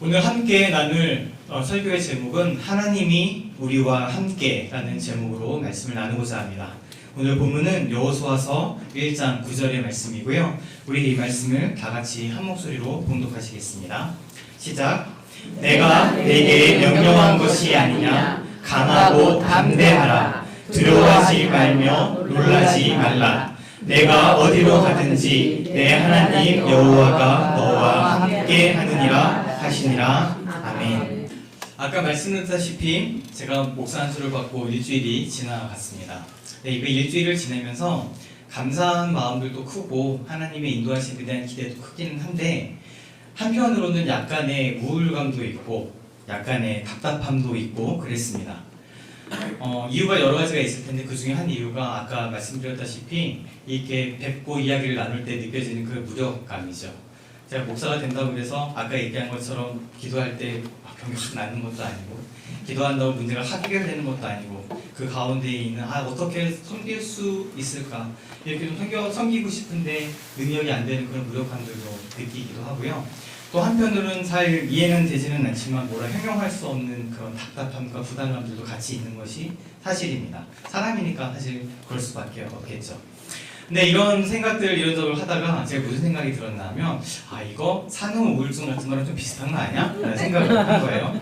오늘 함께 나눌 설교의 제목은 하나님이 우리와 함께라는 제목으로 말씀을 나누고자 합니다. 오늘 본문은 여호수아서 1장 9절의 말씀이고요. 우리 이 말씀을 다 같이 한 목소리로 봉독하시겠습니다. 시작. 내가 내게 명령한 것이 아니냐. 강하고 담대하라. 두려워하지 말며 놀라지 말라. 내가 어디로 가든지 내 하나님 여호와가 너와 함께 하느니라 하시니라. 아멘. 아까 말씀드렸다시피 제가 목사 안수를 받고 일주일이 지나갔습니다. 네, 그 일주일을 지내면서 감사한 마음들도 크고 하나님의 인도하심에 대한 기대도 크기는 한데 한편으로는 약간의 우울감도 있고 약간의 답답함도 있고 그랬습니다. 이유가 여러 가지가 있을 텐데 그 중에 한 이유가 아까 말씀드렸다시피 이렇게 뵙고 이야기를 나눌 때 느껴지는 그 무력감이죠. 제가 목사가 된다고 해서 아까 얘기한 것처럼 기도할 때 병이 확 낫는 것도 아니고 기도한다고 문제가 해결되는 것도 아니고 그 가운데 있는 어떻게 섬길 수 있을까 이렇게 좀 섬기고 싶은데 능력이 안 되는 그런 무력감들도 느끼기도 하고요. 또 한편으로는 잘 이해는 되지는 않지만 뭐라 형용할 수 없는 그런 답답함과 부담감들도 같이 있는 것이 사실입니다. 사람이니까 사실 그럴 수밖에 없겠죠. 근데 이런 생각들 이런저런 하다가 제가 무슨 생각이 들었나 하면 이거 산후 우울증 같은 거랑 좀 비슷한 거 아니야? 라는 생각을 한 거예요.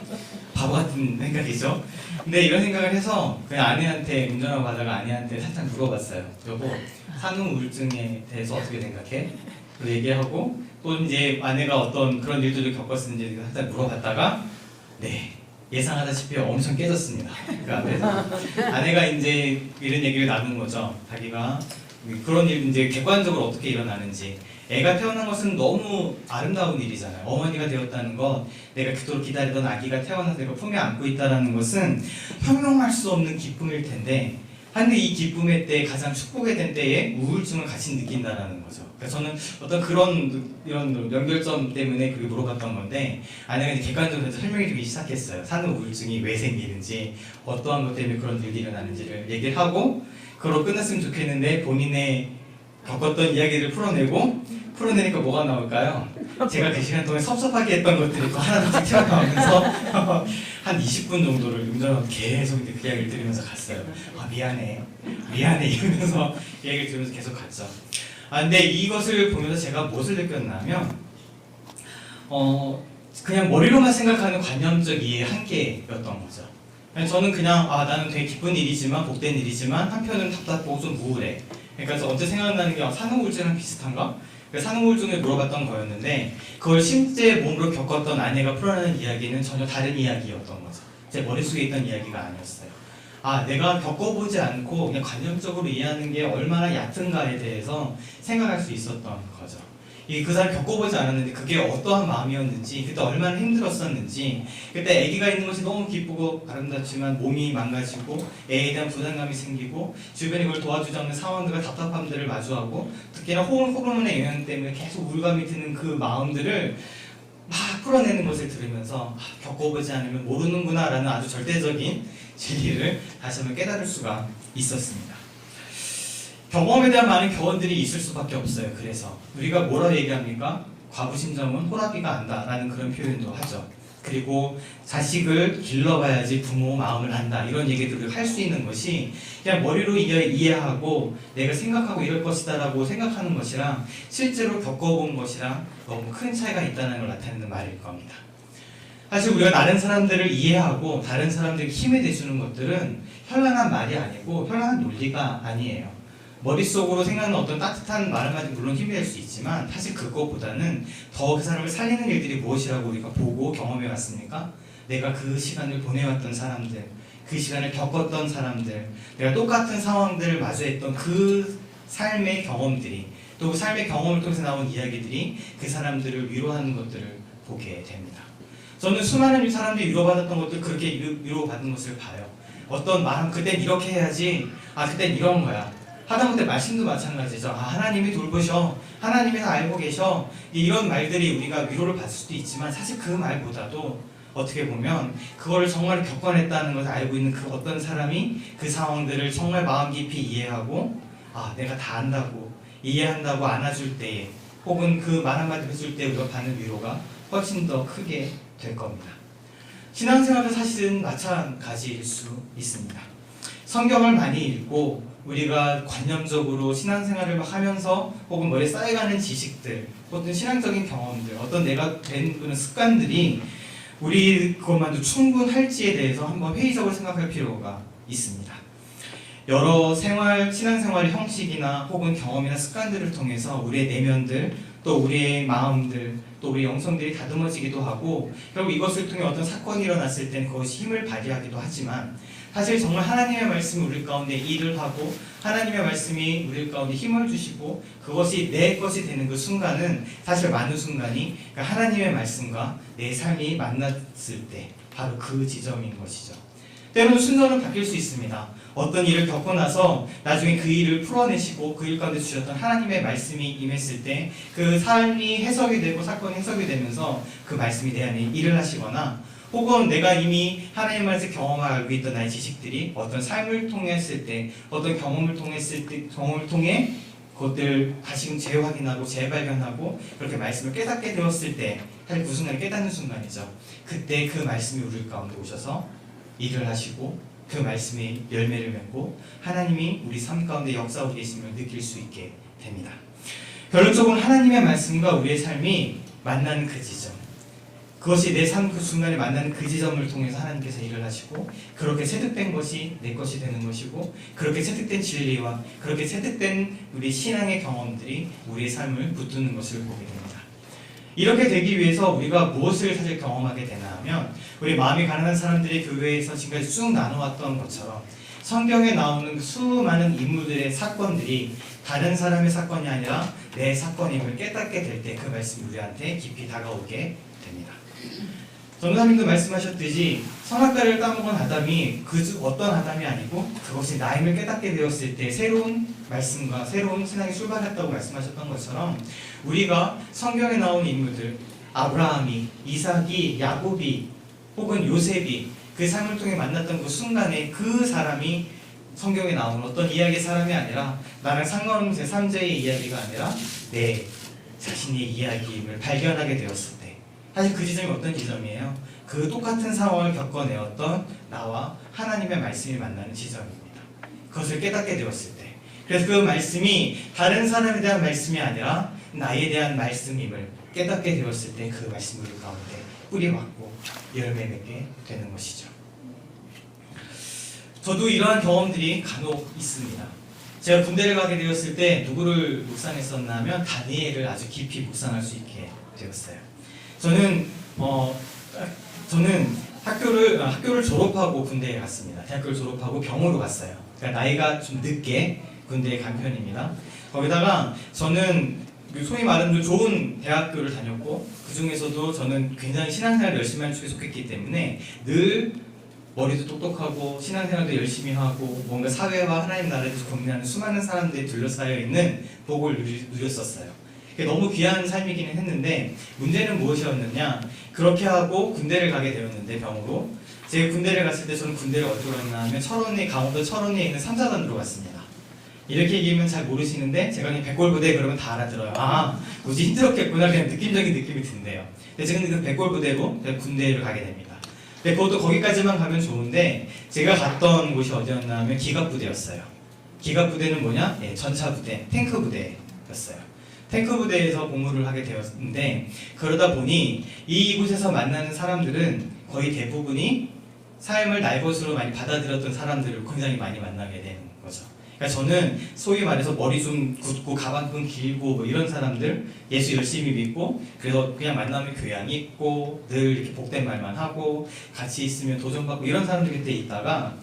바보 같은 생각이죠. 근데 이런 생각을 해서 그냥 아내한테 운전하고 가다가 아내한테 살짝 물어봤어요. 여보, 산후 우울증에 대해서 어떻게 생각해? 그 얘기하고 또 이제 아내가 어떤 그런 일들을 겪었는지 살짝 물어봤다가 네, 예상하다시피 엄청 깨졌습니다. 그 앞에서 아내가 이제 이런 얘기를 나눈 거죠. 자기가 그런 일 이제 객관적으로 어떻게 일어나는지. 애가 태어난 것은 너무 아름다운 일이잖아요. 어머니가 되었다는 것, 내가 그토록 기다리던 아기가 태어나서 내가 품에 안고 있다는 것은 형용할 수 없는 기쁨일 텐데 근데 이 기쁨의 때 가장 축복의 된 때에 우울증을 같이 느낀다는 거죠. 그래서 저는 어떤 이런 연결점 때문에 그렇게 물어봤던 건데 아내가 이제 객관적으로 설명해 주기 시작했어요. 산후 우울증이 왜 생기는지 어떠한 것 때문에 그런 일이 일어나는지를 얘기를 하고 그걸로 끝났으면 좋겠는데 본인의 겪었던 이야기를 풀어내니까 뭐가 나올까요? 제가 그 시간 동안 섭섭하게 했던 것들이 또 하나둘씩 튀어나오면서 한 20분 정도를 운전하고 계속 그 이야기를 들으면서 갔어요. 미안해 이러면서 이야기를 들으면서 계속 갔죠. 근데 이것을 보면서 제가 무엇을 느꼈냐면 그냥 머리로만 생각하는 관념적 이해의 한계였던 거죠. 저는 그냥 나는 되게 기쁜 일이지만 복된 일이지만 한편은 답답하고 좀 우울해. 그러니까 언제 생각나는 게 산후 우울증이랑 비슷한가? 산후 우울증을 물어봤던 거였는데 그걸 실제 몸으로 겪었던 아내가 풀어내는 이야기는 전혀 다른 이야기였던 거죠. 제 머릿속에 있던 이야기가 아니었어요. 내가 겪어보지 않고 그냥 관념적으로 이해하는 게 얼마나 얕은가에 대해서 생각할 수 있었던 거죠. 그 사람 겪어보지 않았는데 그게 어떠한 마음이었는지 그때 얼마나 힘들었었는지 그때 아기가 있는 것이 너무 기쁘고 아름답지만 몸이 망가지고 애에 대한 부담감이 생기고 주변에 그걸 도와주지 않는 상황들과 답답함들을 마주하고 특히나 호르몬의 영향 때문에 계속 우울감이 드는 그 마음들을 막 풀어내는 것을 들으면서 겪어보지 않으면 모르는구나 라는 아주 절대적인 진리를 다시 한번 깨달을 수가 있었습니다. 경험에 대한 많은 교훈들이 있을 수밖에 없어요. 그래서 우리가 뭐라고 얘기합니까? 과부심정은 호라비가 안다라는 그런 표현도 하죠. 그리고 자식을 길러봐야지 부모 마음을 안다 이런 얘기들을 할 수 있는 것이 그냥 머리로 이해하고 내가 생각하고 이럴 것이다 라고 생각하는 것이랑 실제로 겪어본 것이랑 너무 큰 차이가 있다는 걸 나타내는 말일 겁니다. 사실 우리가 다른 사람들을 이해하고 다른 사람들에게 힘이 돼주는 것들은 현란한 말이 아니고 현란한 논리가 아니에요. 머릿속으로 생각하는 어떤 따뜻한 말 한마디 물론 힘이 될 수 있지만 사실 그것보다는 더 그 사람을 살리는 일들이 무엇이라고 우리가 보고 경험해 왔습니까? 내가 그 시간을 보내왔던 사람들, 그 시간을 겪었던 사람들, 내가 똑같은 상황들을 마주했던 그 삶의 경험들이 또 그 삶의 경험을 통해서 나온 이야기들이 그 사람들을 위로하는 것들을 보게 됩니다. 저는 수많은 사람들이 위로받았던 것들 그렇게 위로받은 것을 봐요. 어떤 말 그땐 이렇게 해야지 그땐 이런 거야 하다못해 말씀도 마찬가지죠. 하나님이 돌보셔. 하나님이 다 알고 계셔. 이런 말들이 우리가 위로를 받을 수도 있지만 사실 그 말보다도 어떻게 보면 그걸 정말 겪어냈다는 것을 알고 있는 그 어떤 사람이 그 상황들을 정말 마음 깊이 이해하고 내가 다 안다고 이해한다고 안아줄 때에 혹은 그 말 한마디 해줄 때 우리가 받는 위로가 훨씬 더 크게 될 겁니다. 신앙생활도 사실은 마찬가지일 수 있습니다. 성경을 많이 읽고 우리가 관념적으로 신앙생활을 막 하면서 혹은 머리에 쌓여가는 지식들, 어떤 신앙적인 경험들, 어떤 내가 된 그런 습관들이 우리 그것만도 충분할지에 대해서 한번 회의적으로 생각할 필요가 있습니다. 여러 신앙생활의 형식이나 혹은 경험이나 습관들을 통해서 우리의 내면들, 또 우리의 마음들, 또 우리 영성들이 다듬어지기도 하고, 결국 이것을 통해 어떤 사건이 일어났을 땐 그것이 힘을 발휘하기도 하지만, 사실 정말 하나님의 말씀이 우리 가운데 일을 하고 하나님의 말씀이 우리 가운데 힘을 주시고 그것이 내 것이 되는 그 순간은 사실 많은 순간이 하나님의 말씀과 내 삶이 만났을 때 바로 그 지점인 것이죠. 때로는 순서는 바뀔 수 있습니다. 어떤 일을 겪고 나서 나중에 그 일을 풀어내시고 그 일 가운데 주셨던 하나님의 말씀이 임했을 때 그 삶이 해석이 되고 사건이 해석이 되면서 그 말씀이 내 안에 일을 하시거나, 혹은 내가 이미 하나님 말씀 경험하고 있던 나의 지식들이 어떤 삶을 통했을 때, 어떤 경험을 통해 그것들 다시금 재확인하고 재발견하고 그렇게 말씀을 깨닫게 되었을 때, 사실 그 순간이 깨닫는 순간이죠. 그때 그 말씀이 우리 가운데 오셔서 일을 하시고 그 말씀이 열매를 맺고 하나님이 우리 삶 가운데 역사하고 계심을 느낄 수 있게 됩니다. 결론적으로 하나님의 말씀과 우리의 삶이 만나는 그 지점, 그것이 내 삶 그 순간에 만나는 그 지점을 통해서 하나님께서 일을 하시고, 그렇게 체득된 것이 내 것이 되는 것이고, 그렇게 체득된 진리와 그렇게 체득된 우리 신앙의 경험들이 우리의 삶을 붙드는 것을 보게 됩니다. 이렇게 되기 위해서 우리가 무엇을 사실 경험하게 되나 하면, 우리 마음이 가난한 사람들이 교회에서 지금까지 쭉 나눠왔던 것처럼 성경에 나오는 수많은 인물들의 사건들이 다른 사람의 사건이 아니라 내 사건임을 깨닫게 될 때 그 말씀이 우리한테 깊이 다가오게 됩니다. 전도사님도 말씀하셨듯이 선악과를 따먹은 아담이 어떤 아담이 아니고 그것이 나임을 깨닫게 되었을 때 새로운 말씀과 새로운 신앙이 출발했다고 말씀하셨던 것처럼, 우리가 성경에 나오는 인물들, 아브라함이, 이삭이, 야곱이 혹은 요셉이 그 삶을 통해 만났던 그 순간에 그 사람이 성경에 나오는 어떤 이야기의 사람이 아니라, 나랑 상관없는 제3자의 이야기가 아니라 내 자신의 이야기임을 발견하게 되었을 때, 사실 그 지점이 어떤 지점이에요? 그 똑같은 상황을 겪어내었던 나와 하나님의 말씀이 만나는 지점입니다. 그것을 깨닫게 되었을 때, 그래서 그 말씀이 다른 사람에 대한 말씀이 아니라 나에 대한 말씀임을 깨닫게 되었을 때 그 말씀을 우리 가운데 뿌리박고 열매 맺게 되는 것이죠. 저도 이러한 경험들이 간혹 있습니다. 제가 군대를 가게 되었을 때 누구를 묵상했었나 하면 다니엘을 아주 깊이 묵상할 수 있게 되었어요. 저는 학교를 졸업하고 군대에 갔습니다. 대학교를 졸업하고 병으로 갔어요. 그러니까 나이가 좀 늦게 군대에 간 편입니다. 거기다가 저는 소위 말하는 좋은 대학교를 다녔고, 그 중에서도 저는 굉장히 신앙생활을 열심히 하는 쪽에 속했기 때문에 늘 머리도 똑똑하고 신앙생활도 열심히 하고 뭔가 사회와 하나님 나라에 대해서 고민하는 수많은 사람들이 둘러싸여 있는 복을 누렸었어요. 너무 귀한 삶이기는 했는데, 문제는 무엇이었느냐, 그렇게 하고 군대를 가게 되었는데, 병으로 제가 군대를 갔을 때 저는 군대를 어디로 갔나 하면 강원도 철원에 있는 삼사단으로 갔습니다. 이렇게 얘기하면 잘 모르시는데 제가 그냥 백골부대 그러면 다 알아들어요. 아, 굳이 힘들었겠구나, 그냥 느낌적인 느낌이 든대요. 근데 제가 그 백골부대로 군대를 가게 됩니다. 근데 그것도 거기까지만 가면 좋은데, 제가 갔던 곳이 어디였나 하면 기갑부대였어요. 기갑부대는 뭐냐? 전차부대, 탱크부대였어요. 탱크부대에서 복무를 하게 되었는데, 그러다 보니 이곳에서 만나는 사람들은 거의 대부분이 삶을 날 것으로 많이 받아들였던 사람들을 굉장히 많이 만나게 되는 거죠. 그러니까 저는 소위 말해서 머리 좀 굳고 가방끈 길고 뭐 이런 사람들, 예수 열심히 믿고, 그래서 그냥 만나면 교양 있고 늘 이렇게 복된 말만 하고 같이 있으면 도전받고 이런 사람들 그때 있다가,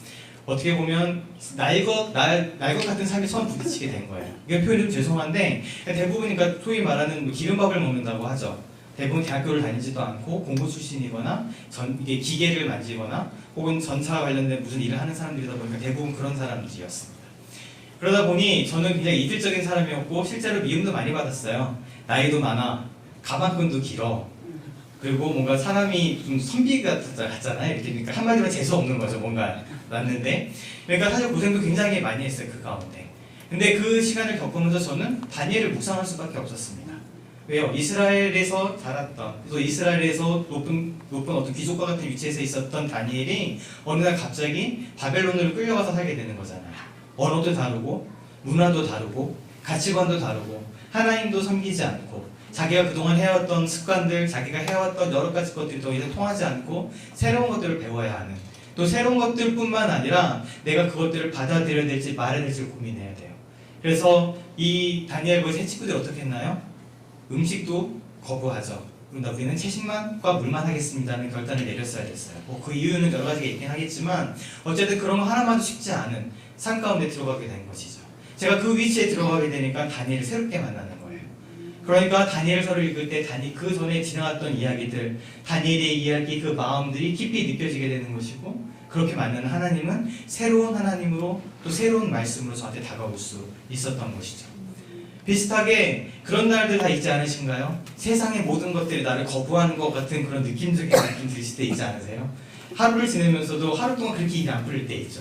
어떻게 보면 날 것 같은 삶에 처음 부딪히게 된 거예요. 이건 표현이 좀 죄송한데, 대부분 그러니까 소위 말하는 기름밥을 먹는다고 하죠. 대부분 대학교를 다니지도 않고 공부 출신이거나 이게 기계를 만지거나 혹은 전차 관련된 무슨 일을 하는 사람들이다 보니까 대부분 그런 사람들이었습니다. 그러다 보니 저는 굉장히 이질적인 사람이었고 실제로 미움도 많이 받았어요. 나이도 많아, 가방끈도 길어, 그리고 뭔가 사람이 좀 선비 같잖아요. 이렇게. 그러니까 한마디로 재수 없는 거죠. 뭔가 났는데, 그러니까 사실 고생도 굉장히 많이 했어요, 그 가운데. 근데 그 시간을 겪으면서 저는 다니엘을 묵상할 수밖에 없었습니다. 왜요? 이스라엘에서 자랐던, 또 이스라엘에서 높은 어떤 귀족과 같은 위치에서 있었던 다니엘이 어느 날 갑자기 바벨론으로 끌려가서 살게 되는 거잖아요. 언어도 다르고 문화도 다르고 가치관도 다르고 하나님도 섬기지 않고 자기가 그동안 해왔던 습관들, 자기가 해왔던 여러 가지 것들이 더 이상 통하지 않고 새로운 것들을 배워야 하는, 또 새로운 것들뿐만 아니라 내가 그것들을 받아들여야 될지 말아야 될지 고민해야 돼요. 그래서 이 다니엘과 새 친구들이 어떻게 했나요? 음식도 거부하죠. 우리는 채식만과 물만 하겠습니다는 결단을 내렸어야 됐어요. 그 이유는 여러 가지가 있긴 하겠지만 어쨌든 그런 거 하나만도 쉽지 않은 산 가운데 들어가게 된 것이죠. 제가 그 위치에 들어가게 되니까 다니엘을 새롭게 만나는 거예요. 그러니까 다니엘서를 읽을 때 그 전에 지나갔던 이야기들, 다니엘의 이야기, 그 마음들이 깊이 느껴지게 되는 것이고, 그렇게 만나는 하나님은 새로운 하나님으로 또 새로운 말씀으로 저한테 다가올 수 있었던 것이죠. 비슷하게 그런 날들 다 있지 않으신가요? 세상의 모든 것들이 나를 거부하는 것 같은 그런 느낌적인 느낌 드실 때 있지 않으세요? 하루를 지내면서도 하루 동안 그렇게 일이 안 풀릴 때 있죠.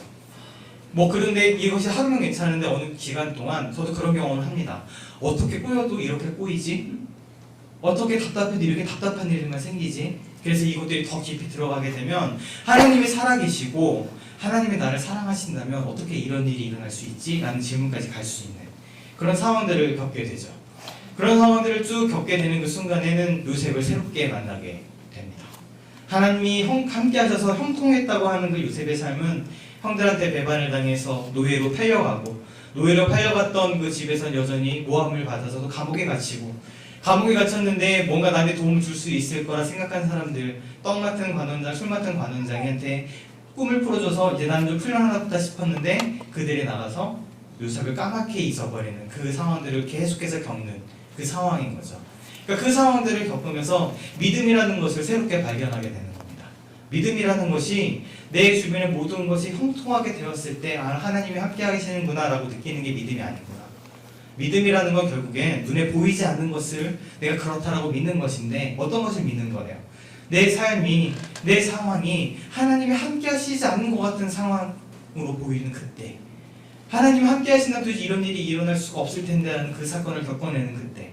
그런데 이것이 하루는 괜찮은데 어느 기간 동안 저도 그런 경험을 합니다. 어떻게 꼬여도 이렇게 꼬이지? 어떻게 답답해도 이렇게 답답한 일만 생기지? 그래서 이것들이 더 깊이 들어가게 되면 하나님이 살아계시고 하나님이 나를 사랑하신다면 어떻게 이런 일이 일어날 수 있지? 라는 질문까지 갈 수 있는 그런 상황들을 겪게 되죠. 그런 상황들을 쭉 겪게 되는 그 순간에는 요셉을 새롭게 만나게 됩니다. 하나님이 함께 하셔서 형통했다고 하는 그 요셉의 삶은 형들한테 배반을 당해서 노예로 팔려가고, 노예로 팔려갔던 그 집에선 여전히 모함을 받아서도 감옥에 갇히고, 감옥에 갇혔는데 뭔가 나한테 도움을 줄 수 있을 거라 생각한 사람들, 떡 맡은 관원장, 술 맡은 관원장한테 꿈을 풀어줘서 이제 나는 좀 풀려나나 보다 싶었는데 그들이 나가서 요셉을 까맣게 잊어버리는 그 상황들을 계속해서 겪는 그 상황인 거죠. 그러니까 그 상황들을 겪으면서 믿음이라는 것을 새롭게 발견하게 되는 겁니다. 믿음이라는 것이 내 주변의 모든 것이 형통하게 되었을 때 하나님이 함께 하시는구나 라고 느끼는 게 믿음이 아니구나. 믿음이라는 건 결국엔 눈에 보이지 않는 것을 내가 그렇다라고 믿는 것인데, 어떤 것을 믿는 거예요? 내 삶이, 내 상황이 하나님이 함께 하시지 않는 것 같은 상황으로 보이는 그때, 하나님이 함께 하신다면 도대체 이런 일이 일어날 수가 없을 텐데 라는 그 사건을 겪어내는 그때,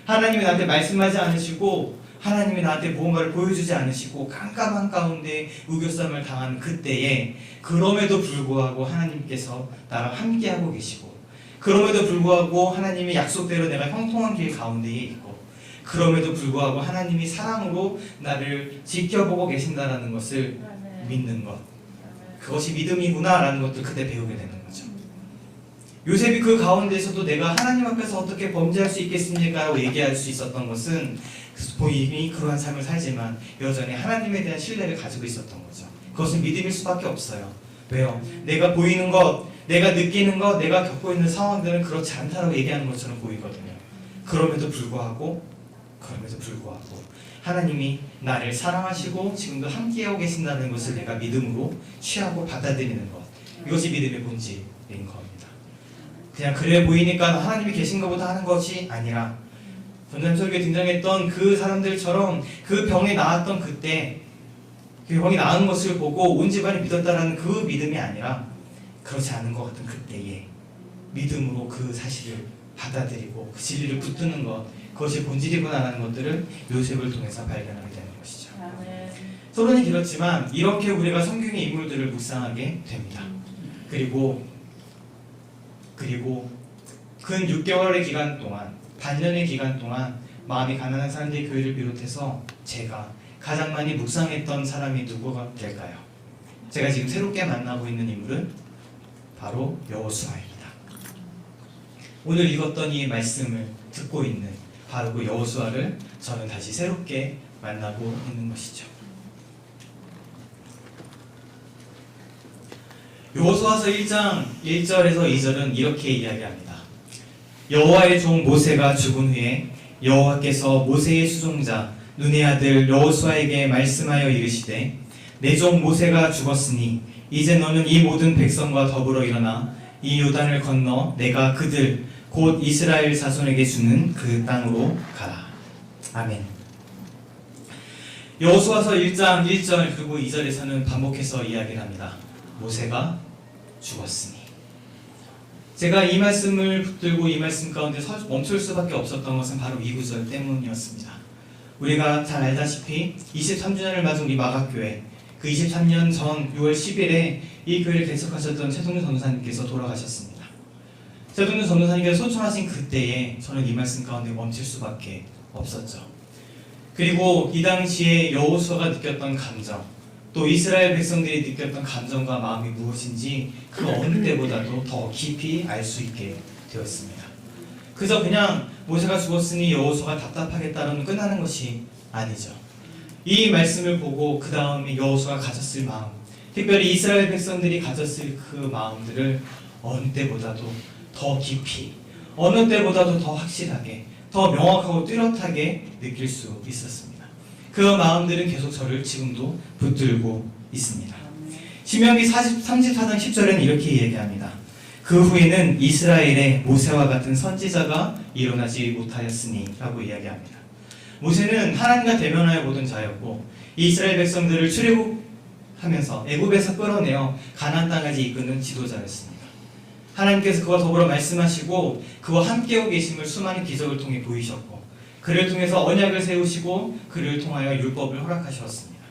하나님이 나한테 말씀하지 않으시고 하나님이 나한테 무언가를 보여주지 않으시고 깜깜한 가운데 우겨쌈을 당하는 그때에, 그럼에도 불구하고 하나님께서 나랑 함께하고 계시고, 그럼에도 불구하고 하나님의 약속대로 내가 형통한 길 가운데에 있고, 그럼에도 불구하고 하나님이 사랑으로 나를 지켜보고 계신다라는 것을 믿는 것, 그것이 믿음이구나 라는 것도 그때 배우게 되는 거죠. 요셉이 그 가운데서도 내가 하나님 앞에서 어떻게 범죄할 수 있겠습니까? 라고 얘기할 수 있었던 것은 본인이 그러한 삶을 살지만 여전히 하나님에 대한 신뢰를 가지고 있었던 거죠. 그것은 믿음일 수밖에 없어요. 왜요? 내가 보이는 것, 내가 느끼는 것, 내가 겪고 있는 상황들은 그렇지 않다고 얘기하는 것처럼 보이거든요. 그럼에도 불구하고 하나님이 나를 사랑하시고 지금도 함께하고 계신다는 것을 내가 믿음으로 취하고 받아들이는 것, 이것이 믿음의 본질인 겁니다. 그냥 그래 보이니까 하나님이 계신 것보다 하는 것이 아니라, 전자님 설교에 등장했던 그 사람들처럼 그 병에 나았던 그때, 그 병이 나은 것을 보고 온 집안이 믿었다라는 그 믿음이 아니라, 그렇지 않은 것 같은 그때에 믿음으로 그 사실을 받아들이고 그 진리를 붙드는 것, 그것이 본질이구나라는 것들을 요셉을 통해서 발견하게 되는 것이죠. 서론이 길었지만 이렇게 우리가 성경의 인물들을 묵상하게 됩니다. 그리고 근 6개월의 기간 동안, 반년의 기간 동안 마음이 가난한 사람들의 교회를 비롯해서 제가 가장 많이 묵상했던 사람이 누구가 될까요? 제가 지금 새롭게 만나고 있는 인물은 바로 여호수아입니다. 오늘 읽었던 이 말씀을 듣고 있는 바로 그 여호수아를 저는 다시 새롭게 만나고 있는 것이죠. 여호수아서 1장 1절에서 2절은 이렇게 이야기합니다. 여호와의 종 모세가 죽은 후에 여호와께서 모세의 수종자 눈의 아들 여호수아에게 말씀하여 이르시되, 내 종 모세가 죽었으니 이제 너는 이 모든 백성과 더불어 일어나 이 요단을 건너 내가 그들 곧 이스라엘 자손에게 주는 그 땅으로 가라. 아멘. 여호수아서 1장 1절 그리고 2절에서는 반복해서 이야기를 합니다. 모세가 죽었으니. 제가 이 말씀을 붙들고 이 말씀 가운데 멈출 수밖에 없었던 것은 바로 이 구절 때문이었습니다. 우리가 잘 알다시피 23주년을 맞은 우리 마각교회, 그 23년 전 6월 10일에 이 교회를 개척하셨던 최동준 전도사님께서 돌아가셨습니다. 최동준 전도사님께서 소천하신 그때에 저는 이 말씀 가운데 멈출 수밖에 없었죠. 그리고 이 당시에 여호수아가 느꼈던 감정, 또 이스라엘 백성들이 느꼈던 감정과 마음이 무엇인지 그 어느 때보다도 더 깊이 알 수 있게 되었습니다. 그저 그냥 모세가 죽었으니 여호수아가 답답하겠다는 끝나는 것이 아니죠. 이 말씀을 보고 그 다음에 여호수아가 가졌을 마음, 특별히 이스라엘 백성들이 가졌을 그 마음들을 어느 때보다도 더 깊이, 어느 때보다도 더 확실하게, 더 명확하고 뚜렷하게 느낄 수 있었습니다. 그 마음들은 계속 저를 지금도 붙들고 있습니다. 신명기 34장 10절에는 이렇게 얘기합니다. 그 후에는 이스라엘에 모세와 같은 선지자가 일어나지 못하였으니 라고 이야기합니다. 모세는 하나님과 대면하여 보던 자였고 이스라엘 백성들을 출애굽하면서 애굽에서 끌어내어 가나안 땅까지 이끄는 지도자였습니다. 하나님께서 그와 더불어 말씀하시고 그와 함께하고 계심을 수많은 기적을 통해 보이셨고 그를 통해서 언약을 세우시고 그를 통하여 율법을 허락하셨습니다.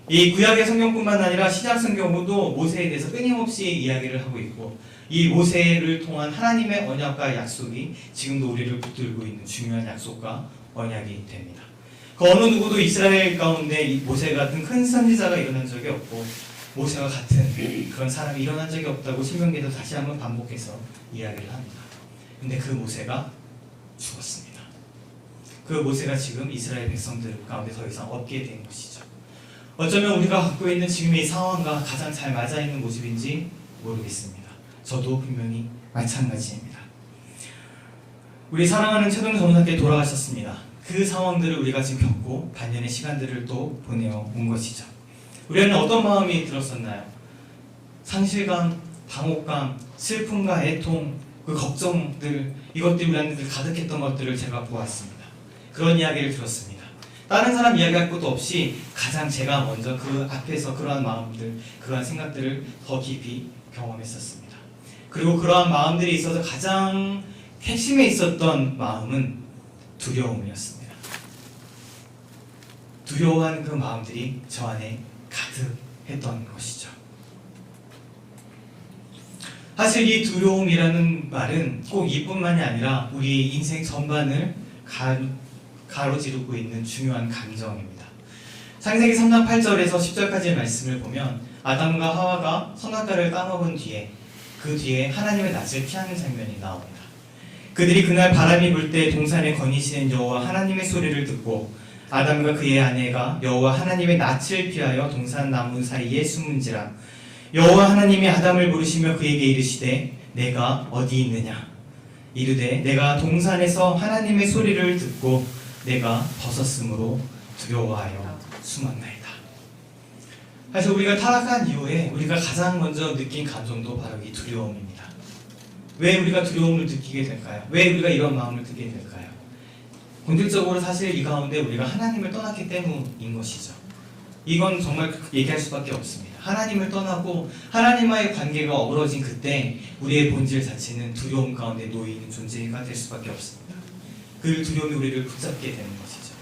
이 구약의 성경뿐만 아니라 신약 성경도 모세에 대해서 끊임없이 이야기를 하고 있고 이 모세를 통한 하나님의 언약과 약속이 지금도 우리를 붙들고 있는 중요한 약속과 언약이 됩니다. 그 어느 누구도 이스라엘 가운데 이 모세 같은 큰 선지자가 일어난 적이 없고 모세와 같은 그런 사람이 일어난 적이 없다고 신명기에서 다시 한번 반복해서 이야기를 합니다. 근데 그 모세가 죽었습니다. 그 모세가 지금 이스라엘 백성들 가운데 더 이상 없게 된 것이죠. 어쩌면 우리가 갖고 있는 지금의 이 상황과 가장 잘 맞아 있는 모습인지 모르겠습니다. 저도 분명히 마찬가지입니다. 우리 사랑하는 최동준 전도사님께 돌아가셨습니다. 그 상황들을 우리가 지금 겪고 반년의 시간들을 또 보내어 온 것이죠. 우리는 어떤 마음이 들었었나요? 상실감, 당혹감, 슬픔과 애통, 그 걱정들, 이것들이 우리한테 가득했던 것들을 제가 보았습니다. 그런 이야기를 들었습니다. 다른 사람 이야기할 것도 없이 가장 제가 먼저 그 앞에서 그러한 마음들, 그러한 생각들을 더 깊이 경험했었습니다. 그리고 그러한 마음들이 있어서 가장 핵심에 있었던 마음은 두려움이었습니다. 두려워하는 그 마음들이 저 안에 가득했던 것이죠. 사실 이 두려움이라는 말은 꼭 이뿐만이 아니라 우리 인생 전반을 가로지르고 있는 중요한 감정입니다. 창세기 3장 8절에서 10절까지의 말씀을 보면 아담과 하와가 선악과를 따먹은 뒤에 그 뒤에 하나님의 낯을 피하는 장면이 나옵니다. 그들이 그날 바람이 불 때 동산에 거니시는 여호와 하나님의 소리를 듣고 아담과 그의 아내가 여호와 하나님의 낯을 피하여 동산 나무 사이에 숨은지라. 여호와 하나님이 아담을 부르시며 그에게 이르시되 내가 어디 있느냐. 이르되 내가 동산에서 하나님의 소리를 듣고 내가 벗었으므로 두려워하여 숨었나이다. 사실 우리가 타락한 이후에 우리가 가장 먼저 느낀 감정도 바로 이 두려움입니다. 왜 우리가 두려움을 느끼게 될까요? 왜 우리가 이런 마음을 듣게 될까요? 본질적으로 사실 이 가운데 우리가 하나님을 떠났기 때문인 것이죠. 이건 정말 얘기할 수밖에 없습니다. 하나님을 떠나고 하나님과의 관계가 어그러진 그때 우리의 본질 자체는 두려움 가운데 놓이는 존재가 될 수밖에 없습니다. 그 두려움이 우리를 붙잡게 되는 것이죠.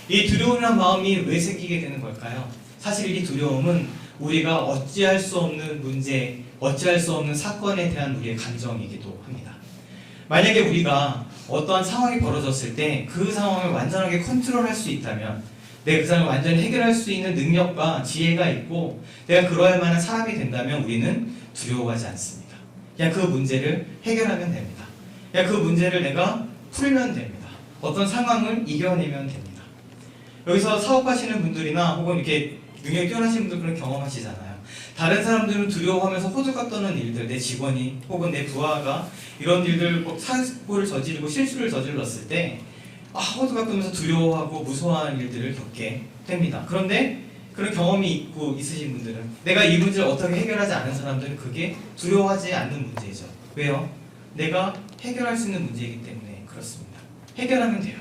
이 두려움이란 마음이 왜 생기게 되는 걸까요? 사실 이 두려움은 우리가 어찌할 수 없는 문제, 어찌할 수 없는 사건에 대한 우리의 감정이기도 합니다. 만약에 우리가 어떠한 상황이 벌어졌을 때 그 상황을 완전하게 컨트롤할 수 있다면 내가 그 상황을 완전히 해결할 수 있는 능력과 지혜가 있고 내가 그러할 만한 사람이 된다면 우리는 두려워하지 않습니다. 그냥 그 문제를 해결하면 됩니다. 그냥 그 문제를 내가 풀면 됩니다. 어떤 상황을 이겨내면 됩니다. 여기서 사업하시는 분들이나 혹은 이렇게 능력이 뛰어나신 분들 그런 경험하시잖아요. 다른 사람들은 두려워하면서 호들갑 떠는 일들, 내 직원이 혹은 내 부하가 이런 일들 사고를 저지르고 실수를 저질렀을 때 호들갑 떠면서 두려워하고 무서워하는 일들을 겪게 됩니다. 그런데 그런 경험이 있고 있으신 분들은 내가 이 문제를 어떻게 해결하지 않은 사람들은 그게 두려워하지 않는 문제죠. 왜요? 내가 해결할 수 있는 문제이기 때문에 그렇습니다. 해결하면 돼요.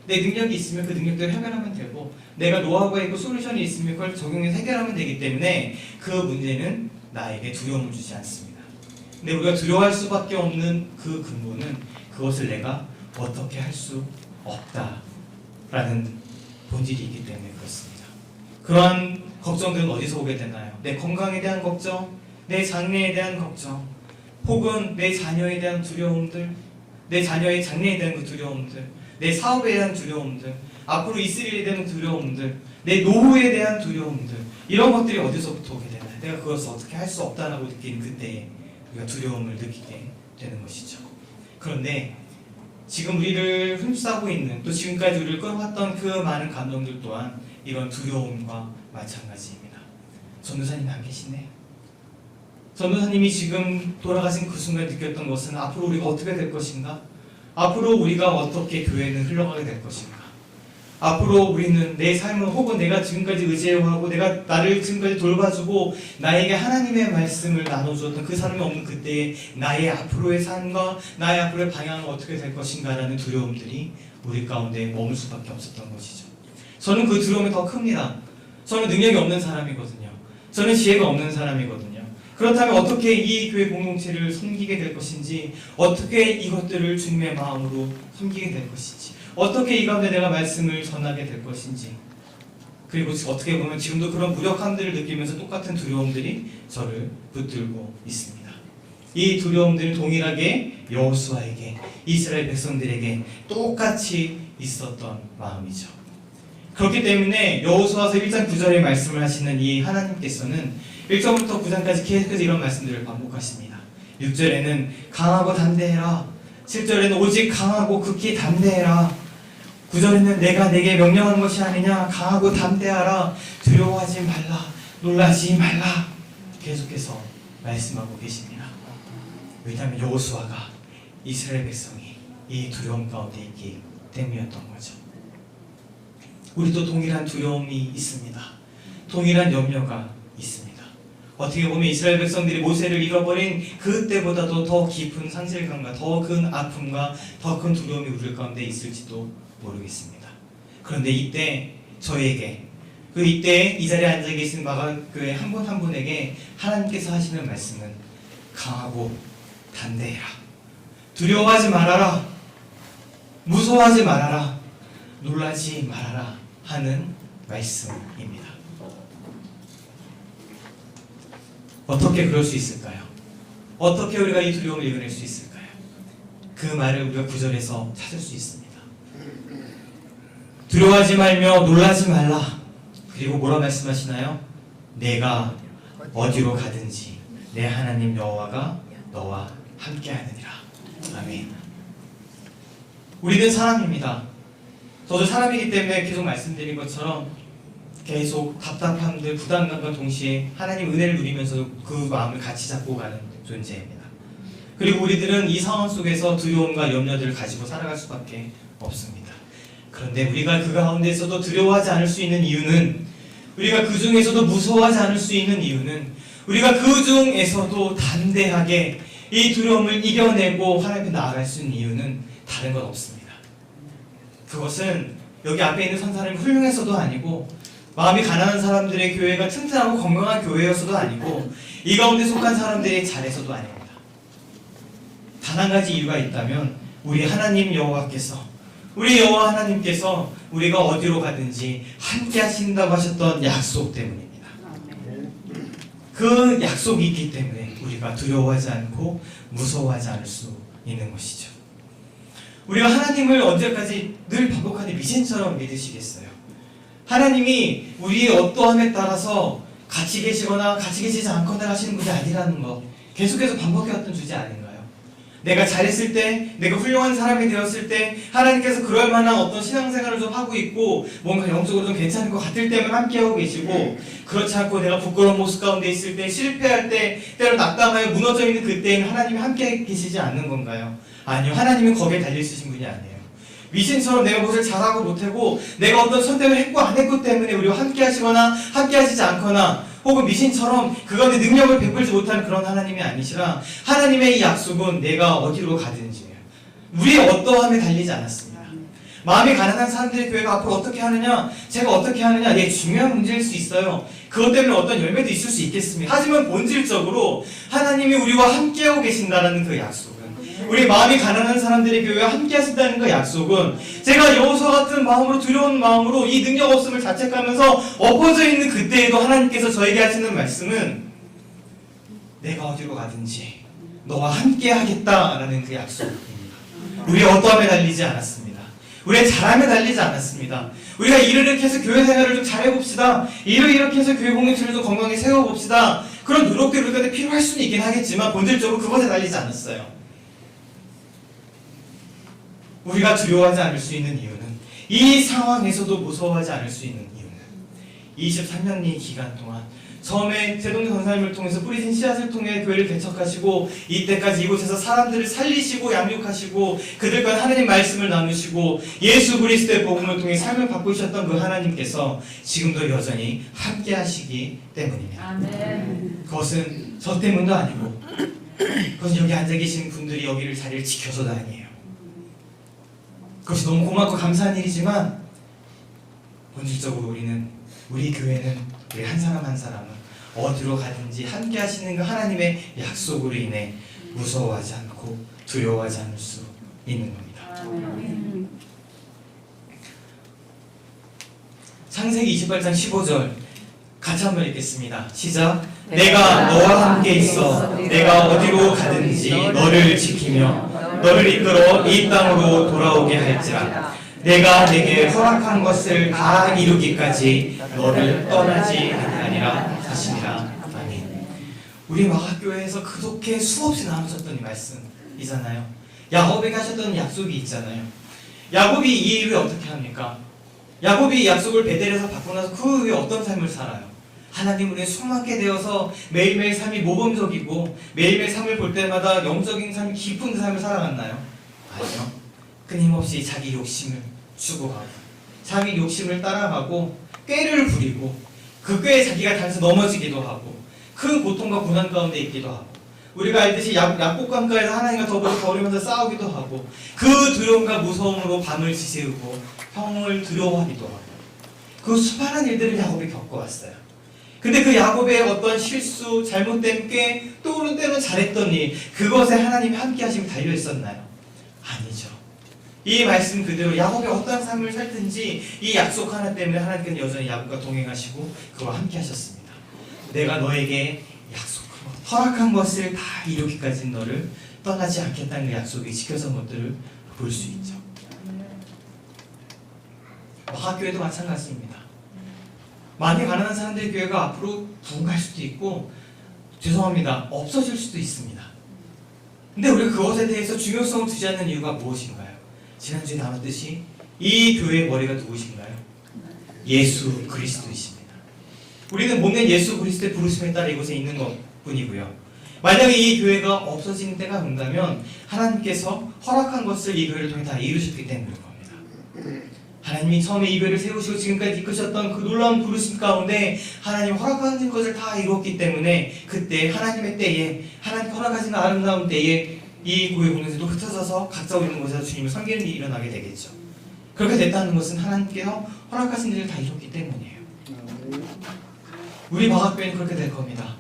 내 능력이 있으면 그 능력대로 해결하면 되고 내가 노하우가 있고 솔루션이 있으면 그걸 적용해서 해결하면 되기 때문에 그 문제는 나에게 두려움을 주지 않습니다. 근데 우리가 두려워할 수밖에 없는 그 근본은 그것을 내가 어떻게 할 수 없다라는 본질이 있기 때문에 그렇습니다. 그러한 걱정들은 어디서 오게 되나요? 내 건강에 대한 걱정, 내 장래에 대한 걱정, 혹은 내 자녀에 대한 두려움들, 내 자녀의 장래에 대한 그 두려움들, 내 사업에 대한 두려움들, 앞으로 있을 일에 대한 두려움들, 내 노후에 대한 두려움들, 이런 것들이 어디서부터 오게 되나요? 내가 그것을 어떻게 할 수 없다라고 느끼는 그때에 우리가 두려움을 느끼게 되는 것이죠. 그런데 지금 우리를 휩싸고 있는, 또 지금까지 우리를 끌어왔던 그 많은 감정들 또한 이런 두려움과 마찬가지입니다. 전도사님 안 계시네. 전도사님이 지금 돌아가신 그 순간 느꼈던 것은 앞으로 우리가 어떻게 될 것인가? 앞으로 우리가 어떻게 교회는 흘러가게 될 것인가? 앞으로 우리는 내 삶을, 혹은 내가 지금까지 의지해오고 내가 나를 지금까지 돌봐주고 나에게 하나님의 말씀을 나눠주었던 그 사람이 없는 그때에 나의 앞으로의 삶과 나의 앞으로의 방향은 어떻게 될 것인가 라는 두려움들이 우리 가운데 머물 수밖에 없었던 것이죠. 저는 그 두려움이 더 큽니다. 저는 능력이 없는 사람이거든요. 저는 지혜가 없는 사람이거든요. 그렇다면 어떻게 이 교회 공동체를 섬기게 될 것인지, 어떻게 이것들을 주님의 마음으로 섬기게 될 것인지, 어떻게 이 가운데 내가 말씀을 전하게 될 것인지, 그리고 어떻게 보면 지금도 그런 무력함들을 느끼면서 똑같은 두려움들이 저를 붙들고 있습니다. 이 두려움들은 동일하게 여호수아에게, 이스라엘 백성들에게 똑같이 있었던 마음이죠. 그렇기 때문에 여호수아서 1장 9절에 말씀을 하시는 이 하나님께서는 1절부터 9장까지 계속해서 이런 말씀들을 반복하십니다. 6절에는 강하고 담대해라. 7절에는 오직 강하고 극히 담대해라. 9절에는 내가 내게 명령한 것이 아니냐, 강하고 담대하라, 두려워하지 말라, 놀라지 말라, 계속해서 말씀하고 계십니다. 왜냐하면 여호수아가, 이스라엘 백성이 이 두려움 가운데 있기 때문이었던 거죠. 우리도 동일한 두려움이 있습니다. 동일한 염려가 있습니다. 어떻게 보면 이스라엘 백성들이 모세를 잃어버린 그때보다도 더 깊은 상실감과 더 큰 아픔과 더 큰 두려움이 우리 가운데 있을지도 모르겠습니다. 그런데 이때 저에게, 이때 이 자리에 앉아 계신 마가교회 한 분 한 분에게 하나님께서 하시는 말씀은 강하고 담대해라, 두려워하지 말아라, 무서워하지 말아라, 놀라지 말아라 하는 말씀입니다. 어떻게 그럴 수 있을까요? 어떻게 우리가 이 두려움을 이겨낼 수 있을까요? 그 말을 우리가 9절에서 찾을 수 있습니다. 두려워하지 말며 놀라지 말라. 그리고 뭐라 말씀하시나요? 내가 어디로 가든지 내 하나님 여호와가 너와 함께하느니라. 아멘. 우리는 사람입니다. 저도 사람이기 때문에 계속 말씀드린 것처럼 계속 답답함들, 부담감과 동시에 하나님 은혜를 누리면서 그 마음을 같이 잡고 가는 존재입니다. 그리고 우리들은 이 상황 속에서 두려움과 염려들을 가지고 살아갈 수밖에 없습니다. 그런데 우리가 그 가운데서도 두려워하지 않을 수 있는 이유는, 우리가 그 중에서도 무서워하지 않을 수 있는 이유는, 우리가 그 중에서도 담대하게 이 두려움을 이겨내고 하나님 앞에 나아갈 수 있는 이유는 다른 건 없습니다. 그것은 여기 앞에 있는 선사님이 훌륭해서도 아니고, 마음이 가난한 사람들의 교회가 튼튼하고 건강한 교회여서도 아니고, 이 가운데 속한 사람들이 잘해서도 아닙니다. 단 한 가지 이유가 있다면, 우리 하나님 여호와께서, 우리 여호와 하나님께서 우리가 어디로 가든지 함께 하신다고 하셨던 약속 때문입니다. 그 약속이 있기 때문에 우리가 두려워하지 않고 무서워하지 않을 수 있는 것이죠. 우리가 하나님을 언제까지 늘 반복하는 미신처럼 믿으시겠어요? 하나님이 우리의 어떠함에 따라서 같이 계시거나 같이 계시지 않거나 하시는 분이 아니라는 것, 계속해서 반복해왔던 주제 아닌가요? 내가 잘했을 때, 내가 훌륭한 사람이 되었을 때 하나님께서 그럴 만한 어떤 신앙생활을 좀 하고 있고 뭔가 영적으로 좀 괜찮은 것 같을 때만 함께하고 계시고, 그렇지 않고 내가 부끄러운 모습 가운데 있을 때, 실패할 때, 때로 낙담하여 무너져 있는 그때에는 하나님이 함께 계시지 않는 건가요? 아니요, 하나님은 거기에 달려있으신 분이 아니에요. 미신처럼 내가 무엇을 잘하고 못하고 내가 어떤 선택을 했고 안 했고 때문에 우리와 함께 하시거나 함께 하시지 않거나, 혹은 미신처럼 그가운데 능력을 베풀지 못하는 그런 하나님이 아니시라, 하나님의 이 약속은 내가 어디로 가든지 우리의 어떠함에 달리지 않았습니다. 마음이 가난한 사람들의 교회가 앞으로 어떻게 하느냐, 제가 어떻게 하느냐, 중요한 문제일 수 있어요. 그것 때문에 어떤 열매도 있을 수 있겠습니다. 하지만 본질적으로 하나님이 우리와 함께하고 계신다는 그 약속은, 우리 마음이 가난한 사람들의 교회와 함께 하신다는 그 약속은, 제가 여호수아 같은 마음으로, 두려운 마음으로 이 능력 없음을 자책하면서 엎어져 있는 그때에도 하나님께서 저에게 하시는 말씀은, 내가 어디로 가든지 너와 함께 하겠다라는 그 약속입니다. 우리 어떠함에 달리지 않았습니다. 우리의 잘함에 달리지 않았습니다. 우리가 일을 이렇게 해서 교회 생활을 좀 잘해봅시다. 일을 이렇게 해서 교회 공동체를 좀 건강하게 세워봅시다. 그런 노력들이 우리가 필요할 수는 있긴 하겠지만 본질적으로 그것에 달리지 않았어요. 우리가 두려워하지 않을 수 있는 이유는, 이 상황에서도 무서워하지 않을 수 있는 이유는 23년의 기간 동안 처음에 제동대 전사님을 통해서 뿌리신 씨앗을 통해 교회를 개척하시고 이때까지 이곳에서 사람들을 살리시고 양육하시고 그들과 하나님 말씀을 나누시고 예수 그리스도의 복음을 통해 삶을 바꾸셨던 그 하나님께서 지금도 여전히 함께 하시기 때문입니다. 아멘. 그것은 저 때문도 아니고, 그것은 여기 앉아 계신 분들이 여기를 자리를 지켜서도 아니에요. 그것이 너무 고맙고 감사한 일이지만 본질적으로 우리 교회는, 우리 한 사람 한 사람은 어디로 가든지 함께 하시는 그 하나님의 약속으로 인해 무서워하지 않고 두려워하지 않을 수 있는 겁니다. 창세기 28장 15절 같이 한번 읽겠습니다. 시작. 내가 너와 함께 있어 내가 어디로 가든지 너를 지키며 너를 이끌어 이 땅으로 돌아오게 할지라. 내가 내게 허락한 것을 다 이루기까지 너를 떠나지 아니하리라 하시니라. 아멘. 우리 마가교회에서 그렇게 수없이 나누셨던 이 말씀이잖아요. 야곱에게 하셨던 약속이 있잖아요. 야곱이 이 이후에 어떻게 합니까? 야곱이 약속을 베델에서 받고 나서 그 후에 어떤 삶을 살아요? 하나님 우리의 숨막게 되어서 매일매일 삶이 모범적이고 매일매일 삶을 볼 때마다 영적인 삶, 깊은 삶을 살아갔나요? 아니요. 끊임없이 자기 욕심을 추구하고 자기 욕심을 따라가고 꾀를 부리고 그 꾀에 자기가 단서 넘어지기도 하고 큰 고통과 고난 가운데 있기도 하고, 우리가 알듯이 약곡강가에서 하나님과 더불면서 싸우기도 하고 그 두려움과 무서움으로 밤을 지새우고 형을 두려워하기도 하고, 그 수많은 일들을 야곱이 겪어왔어요. 근데 그 야곱의 어떤 실수, 잘못된 꾀, 또 어느 때는 잘했던 일, 그것에 하나님이 함께 하심이 달려있었나요? 아니죠. 이 말씀 그대로 야곱이 어떤 삶을 살든지 이 약속 하나 때문에 하나님께는 여전히 야곱과 동행하시고 그와 함께 하셨습니다. 내가 너에게 허락한 것을 다 이루기까지 너를 떠나지 않겠다는 그 약속이 지켜진 것들을 볼 수 있죠. 마가교회도 마찬가지입니다. 많이 가난한 사람들의 교회가 앞으로 부흥할 수도 있고, 죄송합니다, 없어질 수도 있습니다. 근데 우리가 그것에 대해서 중요성을 두지 않는 이유가 무엇인가요? 지난주에 나눴듯이 이 교회의 머리가 누구신가요? 예수 그리스도이십니다. 우리는 몸된 예수 그리스도의 부르심에 따라 이곳에 있는 것뿐이고요. 만약에 이 교회가 없어지는 때가 온다면 하나님께서 허락한 것을 이 교회를 통해 다 이루셨기 때문인 겁니다. 하나님이 처음에 이 교회를 세우시고 지금까지 이끄셨던 그 놀라운 부르심 가운데 하나님 허락하신 것을 다 이루었기 때문에 그때 하나님의 때에, 하나님 허락하신 아름다운 때에 이 교회 공동체도 흩어져서 각자 있는 곳에서 주님을 섬기는 일이 일어나게 되겠죠. 그렇게 됐다는 것은 하나님께서 허락하신 일을 다 이뤘기 때문이에요. 우리 마가교회는 그렇게 될 겁니다.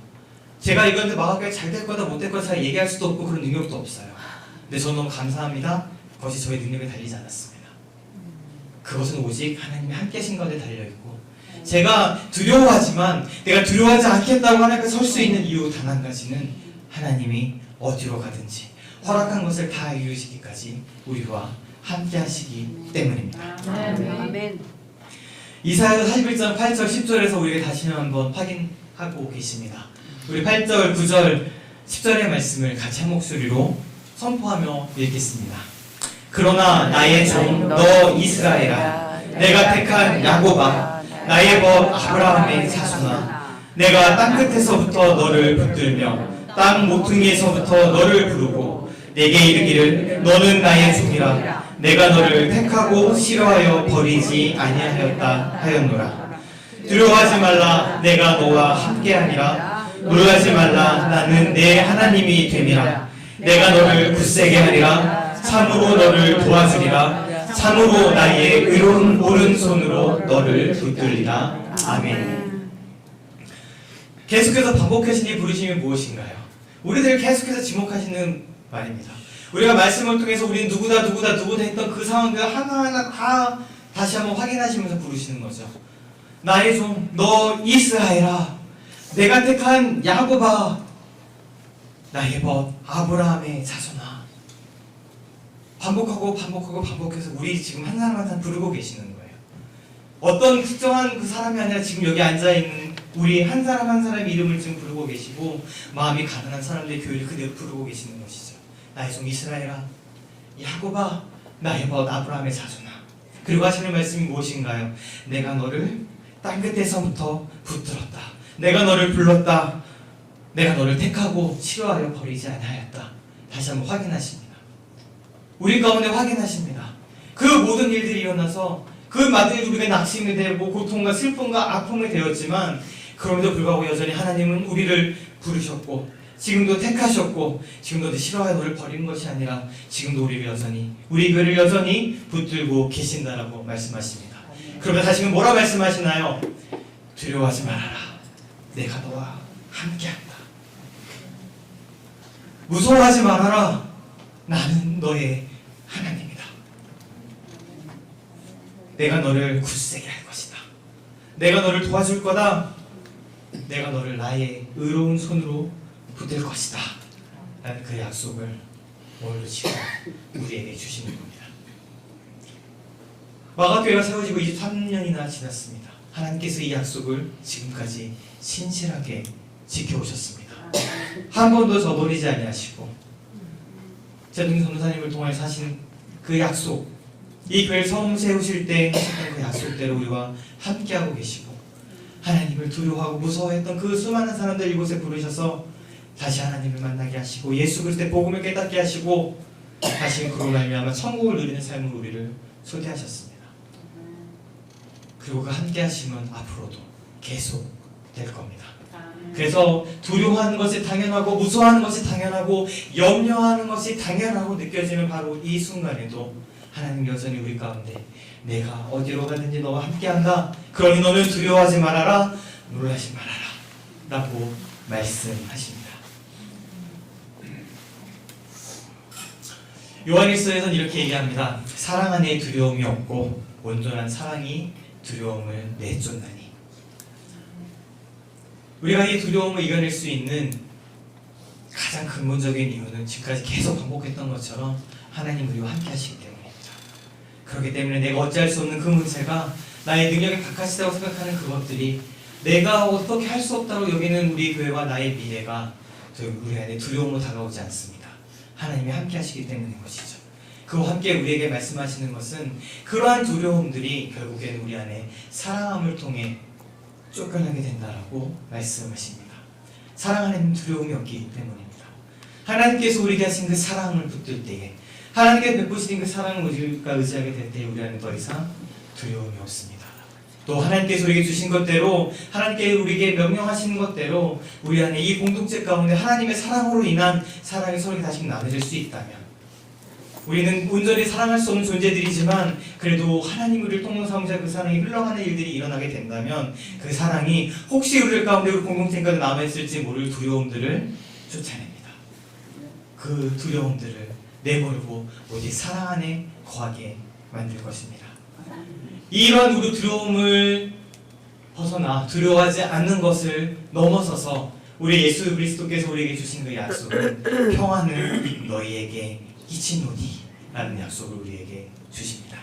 제가 이건데 마가교회 잘 될 거다 못 될 거다 잘 얘기할 수도 없고 그런 능력도 없어요. 근데 저는 너무 감사합니다. 그것이 저의 능력에 달리지 않았습니다. 그것은 오직 하나님이 함께 하신 것에 달려있고, 제가 두려워하지만 내가 두려워하지 않겠다고 하나님께 설 수 있는 이유 단 한 가지는 하나님이 어디로 가든지 허락한 것을 다 이루시기까지 우리와 함께 하시기 때문입니다. 아멘. 이사야서 41장 8절 10절에서 우리가 다시 한번 확인하고 계십니다. 우리 8절, 9절, 10절의 말씀을 같이 한 목소리로 선포하며 읽겠습니다. 그러나 나의 종 너 이스라엘아, 내가 택한 야곱아, 나의 법 아브라함의 자손아, 내가 땅끝에서부터 너를 붙들며 땅 모퉁이에서부터 너를 부르고 내게 이르기를 너는 나의 종이라. 내가 너를 택하고 싫어하여 버리지 아니하였다 하였노라. 두려워하지 말라, 내가 너와 함께하니라. 놀라지 말라, 나는 내 하나님이 됨이라. 내가 너를 굳세게 하리라. 참으로 너를 도와주리라. 참으로 나의 의로운 오른손으로 너를 붙들리라. 아멘. 계속해서 반복하신 이 부르심이 무엇인가요? 우리들 계속해서 지목하시는 말입니다. 우리가 말씀을 통해서 우리는 누구다 했던 그 상황들 하나하나 다 다시 한번 확인하시면서 부르시는 거죠. 나의 종, 너 이스라엘아, 내가 택한 야곱아, 나의 벗 아브라함의 자손아. 반복해서 우리 지금 한 사람 한 사람 부르고 계시는 거예요. 어떤 특정한 그 사람이 아니라 지금 여기 앉아있는 우리 한 사람 한 사람의 이름을 지금 부르고 계시고 마음이 가난한 사람들의 교회를 그대로 부르고 계시는 것이죠. 나의 종 이스라엘아, 야곱아, 나의 벗 아브라함의 자손아. 그리고 하시는 말씀이 무엇인가요? 내가 너를 땅끝에서부터 붙들었다. 내가 너를 불렀다. 내가 너를 택하고 치료하여 버리지 아니하였다. 다시 한번 확인하십니다. 우리 가운데 확인하십니다. 그 모든 일들이 일어나서 그 많은 우리가 낙심이 되고 고통과 슬픔과 아픔이 되었지만 그럼에도 불구하고 여전히 하나님은 우리를 부르셨고 지금도 택하셨고 지금도 싫어하여 너를 버리는 것이 아니라 지금도 우리를 여전히 우리 교회를 여전히 붙들고 계신다라고 말씀하십니다. 그러면 다시금 뭐라 말씀하시나요? 두려워하지 말아라. 내가 너와 함께한다. 무서워하지 말아라. 나는 너의 하나님이다. 내가 너를 굳세게 할 것이다. 내가 너를 도와줄 거다. 내가 너를 나의 의로운 손으로 붙들 것이다. 라는 그 약속을 오늘도 지금 우리에게 주시는 겁니다. 마가교회가 세워지고 23년이나 지났습니다. 하나님께서 이 약속을 지금까지 신실하게 지켜오셨습니다. 한 번도 저버리지 아니하시고 제동 전도사님을 통해 사신 그 약속, 이 교회를 처음 세우실 때 하셨던 그 약속대로 우리와 함께하고 계시고 하나님을 두려워하고 무서워했던 그 수많은 사람들 이곳에 부르셔서 다시 하나님을 만나게 하시고 예수 그리스도의 복음을 깨닫게 하시고 다시 그로 말미암아 천국을 누리는 삶으로 우리를 초대하셨습니다. 그리고 그 함께하심은 앞으로도 계속 될 겁니다. 그래서 두려워하는 것이 당연하고 무서워하는 것이 당연하고 염려하는 것이 당연하고 느껴지는 바로 이 순간에도 하나님 여전히 우리 가운데 내가 어디로 가든지 너와 함께한다. 그러니 너는 두려워하지 말아라. 놀라지 말아라. 라고 말씀하십니다. 요한일서에서는 이렇게 얘기합니다. 사랑 안에 두려움이 없고 온전한 사랑이 두려움을 내쫓나니. 우리가 이 두려움을 이겨낼 수 있는 가장 근본적인 이유는 지금까지 계속 반복했던 것처럼 하나님 우리와 함께 하시기 때문입니다. 그렇기 때문에 내가 어찌할 수 없는 그 문제가 나의 능력에 박하시다고 생각하는 그것들이 내가 어떻게 할 수 없다고 여기는 우리 교회와 나의 미래가 우리 안에 두려움으로 다가오지 않습니다. 하나님이 함께 하시기 때문인 것이죠. 그와 함께 우리에게 말씀하시는 것은 그러한 두려움들이 결국에는 우리 안에 사랑함을 통해 쫓겨나게 된다라고 말씀하십니다. 사랑 안에는 두려움이 없기 때문입니다. 하나님께서 우리에게 하신 그 사랑을 붙들 때에 하나님께 베푸신 그 사랑을 우리가 의지하게 될 때 우리 안에 더 이상 두려움이 없습니다. 또 하나님께서 우리에게 주신 것대로 하나님께 우리에게 명령하시는 것대로 우리 안에 이 공동체 가운데 하나님의 사랑으로 인한 사랑이 서로 다시 나눠질 수 있다면 우리는 온전히 사랑할 수 없는 존재들이지만 그래도 하나님 우리를 통로 삼으셔 그 사랑이 흘러가는 일들이 일어나게 된다면 그 사랑이 혹시 우리 가운데 우리 공동체까지 남아있을지 모를 두려움들을 쫓아냅니다. 그 두려움들을 내몰고 오직 사랑 안에 거하게 만들 것입니다. 이러한 우리 두려움을 벗어나 두려워하지 않는 것을 넘어서서 우리 예수 그리스도께서 우리에게 주신 그 약속은 평안을 너희에게 이치노니 라는 약속을 우리에게 주십니다.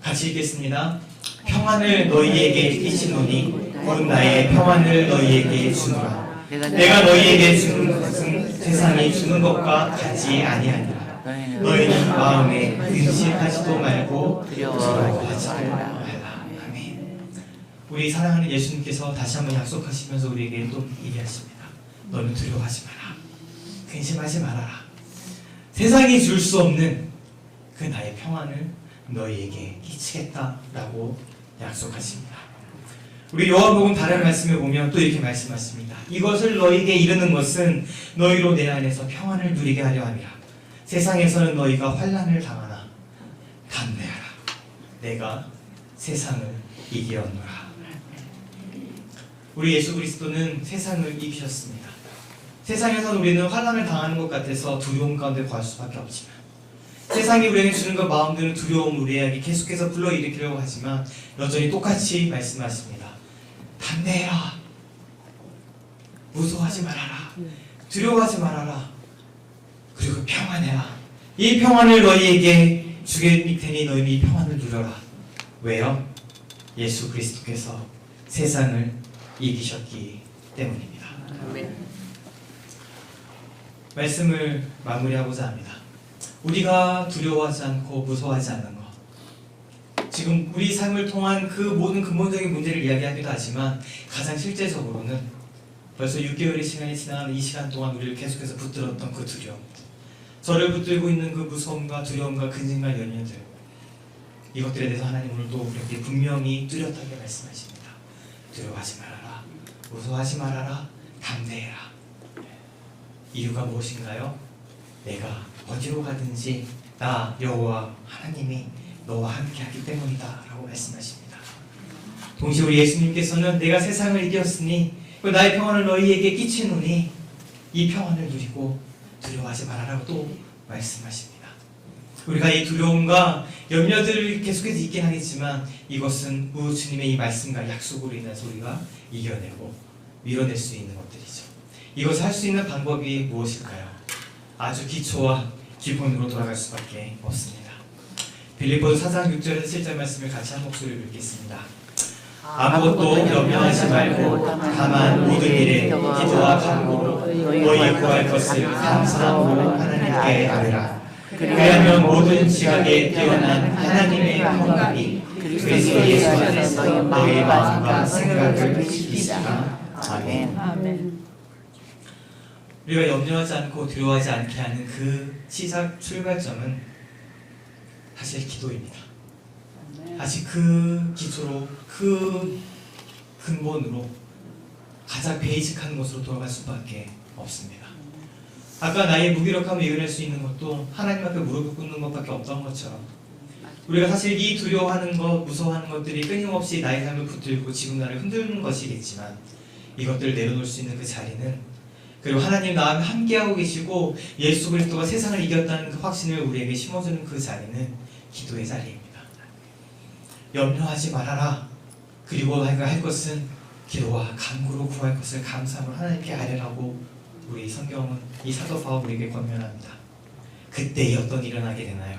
같이 읽겠습니다. 평안을 너희에게 이치노니 곧 나의 평안을 너희에게 주노라. 내가 너희에게 주는 것은 세상이 주는 것과 같지 아니하니라. 너희는 마음에 근심하지도 말고 두려워하지도 말라. 아멘. 우리 사랑하는 예수님께서 다시 한번 약속하시면서 우리에게 또 얘기하십니다. 너는 두려워하지 마라. 근심하지 말아라. 세상이 줄 수 없는 그 나의 평안을 너희에게 끼치겠다라고 약속하십니다. 우리 요한복음 다른 말씀을 보면 또 이렇게 말씀하십니다. 이것을 너희에게 이르는 것은 너희로 내 안에서 평안을 누리게 하려 함이라. 세상에서는 너희가 환난을 당하나 내가 세상을 이기었노라. 우리 예수 그리스도는 세상을 이기셨습니다. 세상에서 우리는 환난을 당하는 것 같아서 두려움 가운데 거할 수밖에 없지만, 세상이 우리에게 주는 것 마음대로 두려움 우리에게 계속해서 불러일으키려고 하지만 여전히 똑같이 말씀하십니다. 담대해라. 무서워하지 말아라. 두려워하지 말아라. 그리고 평안해라. 이 평안을 너희에게 주게 테니 너희는 이 평안을 누려라. 왜요? 예수 그리스도께서 세상을 이기셨기 때문입니다. 아멘. 말씀을 마무리하고자 합니다. 우리가 두려워하지 않고 무서워하지 않는 것, 지금 우리 삶을 통한 그 모든 근본적인 문제를 이야기하기도 하지만 가장 실제적으로는 벌써 6개월의 시간이 지나가는 이 시간 동안 우리를 계속해서 붙들었던 그 두려움, 저를 붙들고 있는 그 무서움과 두려움과 근심과 연연들, 이것들에 대해서 하나님 오늘도 우리에게 분명히 뚜렷하게 말씀하십니다. 두려워하지 말아라. 무서워하지 말아라. 담대해라. 이유가 무엇인가요? 내가 어디로 가든지 나 여호와 하나님이 너와 함께하기 때문이다 라고 말씀하십니다. 동시에 우리 예수님께서는 내가 세상을 이겼으니 나의 평안을 너희에게 끼치노니 이 평안을 누리고 두려워하지 말아라고 또 말씀하십니다. 우리가 이 두려움과 염려들을 계속해서 있긴 하겠지만 이것은 주님의 이 말씀과 약속으로 인해서 우리가 이겨내고 밀어낼 수 있는 것들이죠. 이것을 할 수 있는 방법이 무엇일까요? 아주 기초와 기본으로 돌아갈 수밖에 없습니다. 빌립보서 4장 6절에서 7절 말씀을 같이 한 목소리로 읽겠습니다. 아무것도 염려하지 말고 다만 모든 일에 기도와 간구로 너희 구할 것을 감사함으로 하나님께 아뢰라. 그리하면 모든 지각에 뛰어난 하나님의 평강이 그리스도 예수 안에서 너희 마음과 생각을 지키시라. 아멘. 우리가 염려하지 않고 두려워하지 않게 하는 그 시작 출발점은 사실 기도입니다. 사실 그 기초로, 그 근본으로 가장 베이직한 것으로 돌아갈 수밖에 없습니다. 아까 나의 무기력함을 이겨낼 수 있는 것도 하나님 앞에 무릎을 꿇는 것밖에 없던 것처럼 우리가 사실 이 두려워하는 것, 무서워하는 것들이 끊임없이 나의 삶을 붙들고 지금 나를 흔드는 것이겠지만 이것들을 내려놓을 수 있는 그 자리는, 그리고 하나님 나와 함께하고 계시고 예수 그리스도가 세상을 이겼다는 그 확신을 우리에게 심어주는 그 자리는 기도의 자리입니다. 염려하지 말아라. 그리고 할 것은 기도와 간구로 구할 것을 감사함으로 하나님께 아뢰라고 우리 성경은 이 사도 바울에게 권면합니다. 그때 어떤 일이 일어나게 되나요?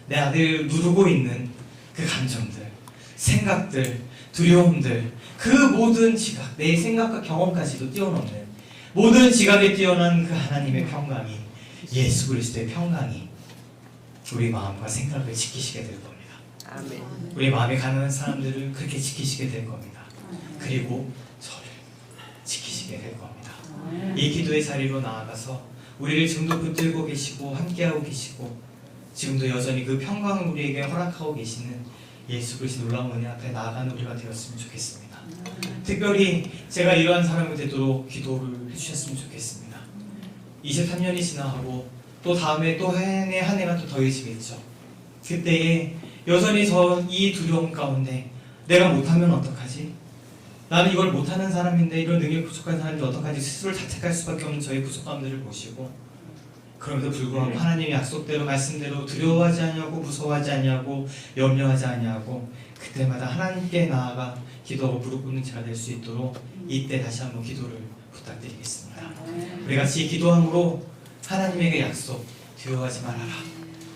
내 아들을 누르고 있는 그 감정들, 생각들, 두려움들, 그 모든 지각, 내 생각과 경험까지도 뛰어넘는 모든 지각에 뛰어난 그 하나님의 평강이, 예수 그리스도의 평강이 우리 마음과 생각을 지키시게 될 겁니다. 아멘. 우리 마음에 가난한 사람들을 그렇게 지키시게 될 겁니다. 그리고 저를 지키시게 될 겁니다. 이 기도의 자리로 나아가서 우리를 지금도 붙들고 계시고 함께하고 계시고 지금도 여전히 그 평강을 우리에게 허락하고 계시는 예수 그리스도 놀라운 은혜 앞에 나아가는 우리가 되었으면 좋겠습니다. 특별히 제가 이러한 사람이 되도록 기도를 해주셨으면 좋겠습니다. 23년이 지나가고 또 다음에 또 한 해가 또 더해지겠죠. 그때에 여전히 저 이 두려움 가운데 내가 못하면 어떡하지? 나는 이걸 못하는 사람인데 이런 능력이 부족한 사람인데 어떡하지? 스스로를 자책할 수밖에 없는 저의 부족함들을 보시고 그럼에도 불구하고 하나님의 약속대로 말씀대로 두려워하지 아니하고 무서워하지 아니하고 염려하지 아니하고 그때마다 하나님께 나아가 기도하고 무릎 꿇는 자가 될 수 있도록 이때 다시 한번 기도를 부탁드리겠습니다. 우리 같이 기도함으로 하나님에게 약속, 두려워하지 말아라,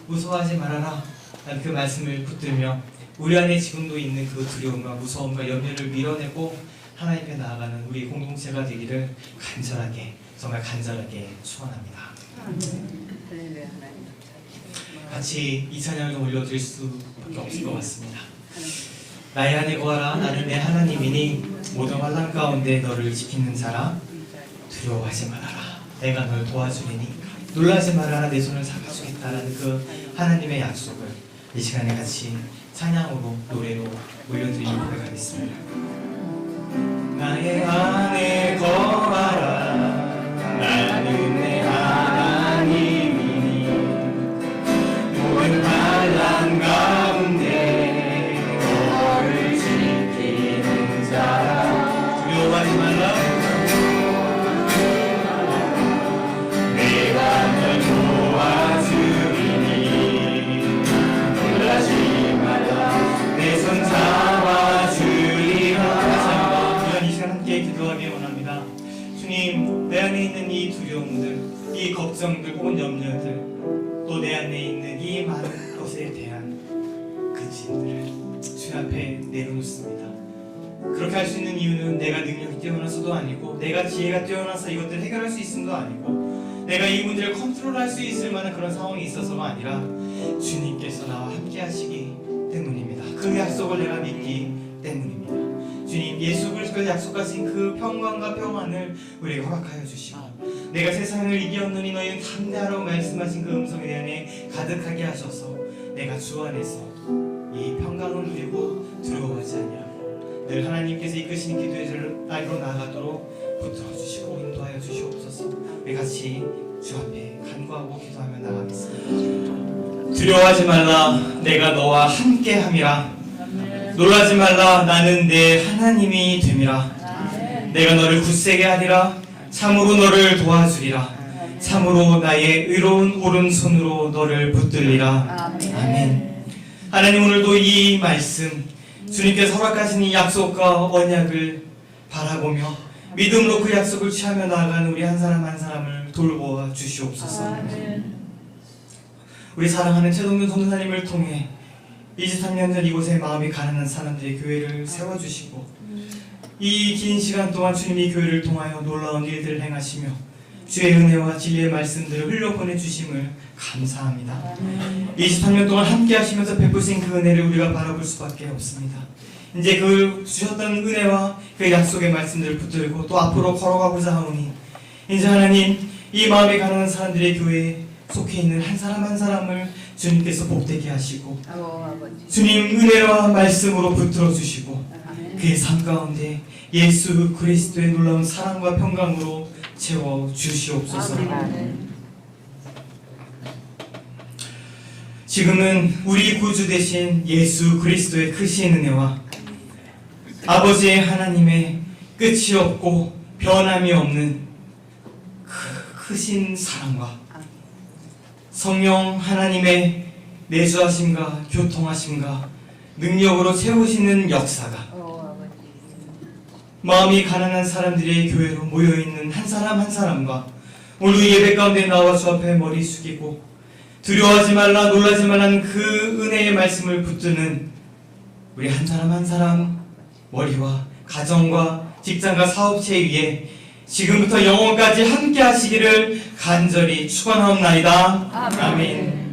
무서워하지 말아라 라는 그 말씀을 붙들며 우리 안에 지금도 있는 그 두려움과 무서움과 염려를 밀어내고 하나님께 나아가는 우리 공동체가 되기를 간절하게, 정말 간절하게 축원합니다. 할렐루야. 하나님 같이 이 찬양을 좀 올려드릴 수밖에 없을 것 같습니다. 나의 안에 거하라. 나는 내 하나님이니 모든 환난 가운데 너를 지키는 자라. 두려워하지 말아라. 내가 널 도와주리니 놀라지 말아라. 내 손을 잡아주겠다라는 그 하나님의 약속을 이 시간에 같이 찬양으로 노래로 올려드리고 가겠습니다. 나의 안에 거하라. 나는 내 하나님이니 모든 환난 가운데 두려움들, 이 걱정들 혹은 염려들, 또 내 안에 있는 이 많은 것에 대한 그 짐들을 주님 앞에 내려놓습니다. 그렇게 할 수 있는 이유는 내가 능력이 뛰어나서도 아니고, 내가 지혜가 뛰어나서 이것들을 해결할 수 있음도 아니고, 내가 이 문제를 컨트롤할 수 있을 만한 그런 상황이 있어서가 아니라 주님께서 나와 함께 하시기 때문입니다. 그 약속을 내가 믿기 때문입니다. 주님, 예수 그리스도께서 약속하신 그 평강과 평안을 우리에게 허락하여 주시고, 내가 세상을 이기었느니 너희는 담대하라고 말씀하신 그 음성에 내 안에 가득하게 하셔서 내가 주 안에서 이 평강을 누리고 두려워하지 아니하고 늘 하나님께서 이끄시는 기도의 날로 나아가도록 붙들어 주시고 인도하여 주시옵소서. 우리 같이 주 앞에 간구하고 기도하며 나가겠습니다. 두려워하지 말라, 내가 너와 함께 함이라. 놀라지 말라, 나는 내 하나님이 됨이라. 내가 너를 굳세게 하리라. 참으로 너를 도와주리라. 참으로 나의 의로운 오른손으로 너를 붙들리라. 아멘. 하나님, 오늘도 이 말씀, 주님께서 허락하신 이 약속과 언약을 바라보며 믿음으로 그 약속을 취하며 나아가는 우리 한 사람 한 사람을 돌보아 주시옵소서. 우리 사랑하는 최동균 선교사님을 통해 23년 전 이곳에 마음이 가난한 사람들의 교회를 세워주시고, 이 긴 시간 동안 주님이 교회를 통하여 놀라운 일들을 행하시며 주의 은혜와 진리의 말씀들을 흘려보내주심을 감사합니다. 23년 동안 함께 하시면서 베푸신 그 은혜를 우리가 바라볼 수밖에 없습니다. 이제 그 주셨던 은혜와 그 약속의 말씀들을 붙들고 또 앞으로 걸어가고자 하오니, 이제 하나님, 이 마음이 가난한 사람들의 교회에 속해 있는 한 사람 한 사람을 주님께서 복되게 하시고, 주님 은혜와 말씀으로 붙들어 주시고, 그의 삶 가운데 예수 그리스도의 놀라운 사랑과 평강으로 채워 주시옵소서. 지금은 우리 구주 되신 예수 그리스도의 크신 은혜와 아버지의 하나님의 끝이 없고 변함이 없는 크신 사랑과 성령 하나님의 내주하심과 교통하심과 능력으로 채우시는 역사가 마음이 가난한 사람들의 교회로 모여있는 한 사람 한 사람과 오늘 예배 가운데 나와 주 앞에 머리 숙이고 두려워하지 말라, 놀라지 말라는 그 은혜의 말씀을 붙드는 우리 한 사람 한 사람 머리와 가정과 직장과 사업체 위에 지금부터 영원까지 함께 하시기를 간절히 축원하옵나이다. 아멘.